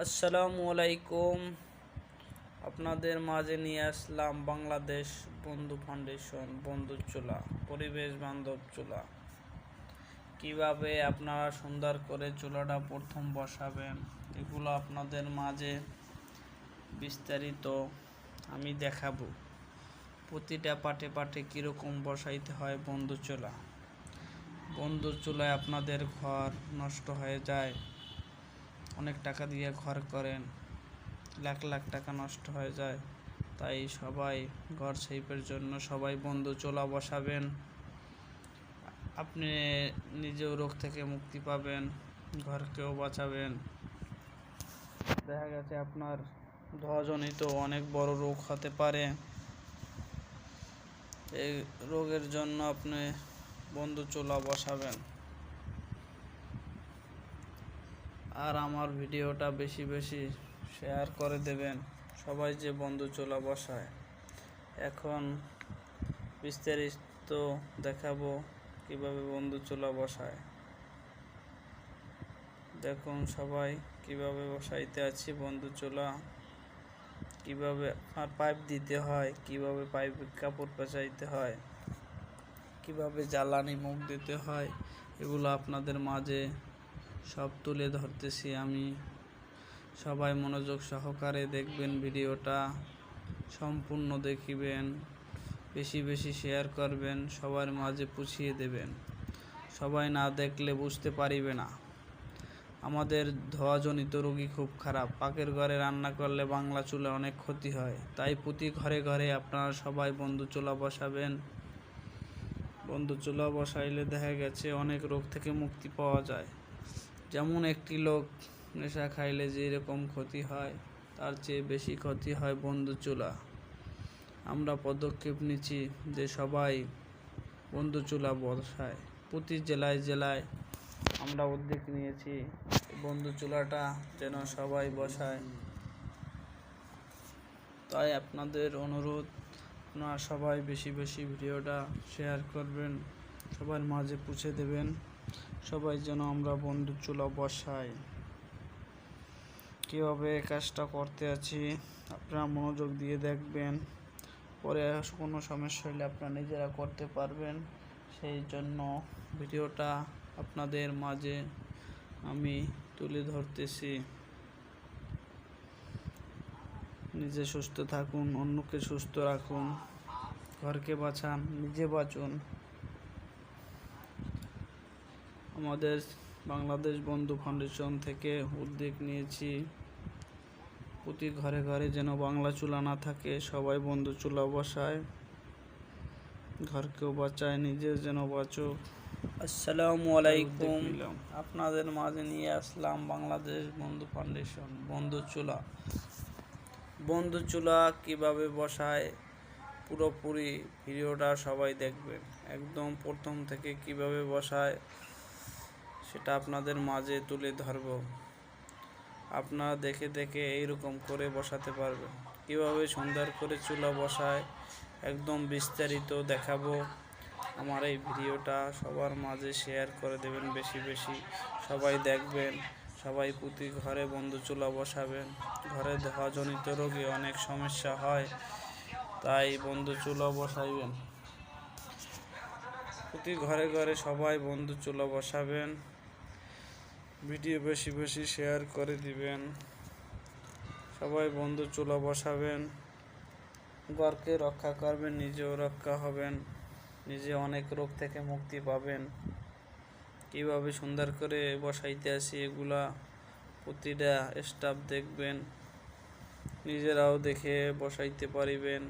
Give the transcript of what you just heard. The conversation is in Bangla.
আসসালামু আলাইকুম। আপনাদের মাঝে নিয়ে আসলাম বাংলাদেশ বন্ধু ফাউন্ডেশন বন্ধুর চুলা, পরিবেশ বান্ধব চুলা। কিভাবে আপনারা সুন্দর করে চুলাটা প্রথম বসাবেন, এগুলো আপনাদের মাঝে বিস্তারিত আমি দেখাবো। প্রতিটা পাটে পাটে কীরকম বসাইতে হয় বন্ধুর চুলা। বন্ধুর চুলায় আপনাদের ঘর নষ্ট হয়ে যায়, অনেক টাকা দিয়ে ঘর করেন, লাখ লাখ টাকা নষ্ট হয়ে যায়। তাই সবাই ঘর শেপের জন্য সবাই বন্ধু চুলা বসাবেন। আপনি নিজেও রোগ থেকে মুক্তি পাবেন, ঘরকেও বাঁচাবেন। দেখা গেছে আপনার ধোঁয়াজনিত অনেক বড় রোগ হতে পারে, এই রোগের জন্য আপনি বন্ধু চুলা বসাবেন। আর আমার ভিডিওটা বেশি বেশি শেয়ার করে দেবেন, সবাই যে বন্ধু চুলা বসায়। এখন বিস্তারিত দেখাবো কিভাবে বন্ধু চুলা বসায়। দেখুন সবাই কিভাবে বসাইতে আছি বন্ধু চুলা, কিভাবে আর পাইপ দিতে হয়, কিভাবে পাইপে কাপড় পেঁচাইতে হয়, কিভাবে জ্বালানি মুখ দিতে হয়, এগুলো আপনাদের মাঝে সব তুলে ধরতেছি আমি। সবাই মনোযোগ সহকারে দেখবেন, ভিডিওটা সম্পূর্ণ দেখিবেন, বেশি বেশি শেয়ার করবেন, সবার মাঝে পৌঁছিয়ে দেবেন। সবাই না দেখলে বুঝতে পারিবে না। আমাদের ধোঁয়াজনিত রোগী খুব খারাপ, পাকের ঘরে রান্না করলে বাংলা চুলা অনেক ক্ষতি হয়। তাই প্রতি ঘরে ঘরে আপনারা সবাই বন্ধু চুলা বসাবেন। বন্ধু চুলা বসাইলে দেখা গেছে অনেক রোগ থেকে মুক্তি পাওয়া যায়। যেমন একটি লোক নেশা খাইলে যেরকম ক্ষতি হয়, তার চেয়ে বেশি ক্ষতি হয় বন্ধু চুলা। আমরা পদক্ষেপ নিচ্ছি যে সবাই বন্ধু চুলা বসায়। প্রতি জেলায় জেলায় আমরা উদ্যোগ নিয়েছি বন্ধু চুলাটা যেন সবাই বসায়। তাই আপনাদের অনুরোধ, আপনারা সবাই বেশি বেশি ভিডিওটা শেয়ার করবেন, সবার মাঝে পৌঁছে দেবেন, সবাই যেন আমরা বন্ধু চুলা বসাই। কীভাবে কাজটা করতে আছি আপনারা মনোযোগ দিয়ে দেখবেন, পরে কোনো সমস্যা হলে আপনারা নিজেরা করতে পারবেন। সেই জন্য ভিডিওটা আপনাদের মাঝে আমি তুলে ধরতেছি। নিজে সুস্থ থাকুন, অন্যকে সুস্থ রাখুন, ঘরকে বাঁচান, নিজে বাঁচুন। আমাদের বাংলাদেশ বন্ধু ফাউন্ডেশন থেকে উদ্যোগ নিয়েছি প্রতি ঘরে ঘরে যেন বাংলা চুলা না থাকে, সবাই বন্ধু চুলা বসায়, ঘরকেও বাঁচায়, নিজে যেন বাঁচুক। আসসালামু আলাইকুম। আপনাদের মাঝে নিয়ে আসলাম বাংলাদেশ বন্ধু ফাউন্ডেশন বন্ধু চুলা। বন্ধু চুলা কিভাবে বসায় পুরোপুরি ভিডিওটা সবাই দেখবেন, একদম প্রথম থেকে কিভাবে বসায় সেটা আপনাদের মাঝে তুলে ধরব। আপনারা দেখে দেখে এইরকম করে বসাতে পারবেন। কিভাবে সুন্দর করে চুলা বসায় একদম বিস্তারিত দেখাবো। আমার এই ভিডিওটা সবার মাঝে শেয়ার করে দেবেন, বেশি বেশি সবাই দেখবেন। সবাই প্রতি ঘরে বন্ধু চুলা বসাবেন। ঘরে ধোঁয়াজনিত রোগে অনেক সমস্যা হয়, তাই বন্ধু চুলা বসাইবেন। প্রতি ঘরে ঘরে সবাই বন্ধু চুলা বসাবেন, ভিডিও বেশি বেশি শেয়ার করে দিবেন, সবাই বন্ধু চুলা বসাবেন, ঘরকে রক্ষা করবেন, নিজেও রক্ষা হবেন, নিজে অনেক রোগ থেকে মুক্তি পাবেন। কীভাবে সুন্দর করে বসাইতে আসি এগুলা প্রতিটা স্টাফ দেখবেন, নিজেরাও দেখে বসাইতে পারিবেন।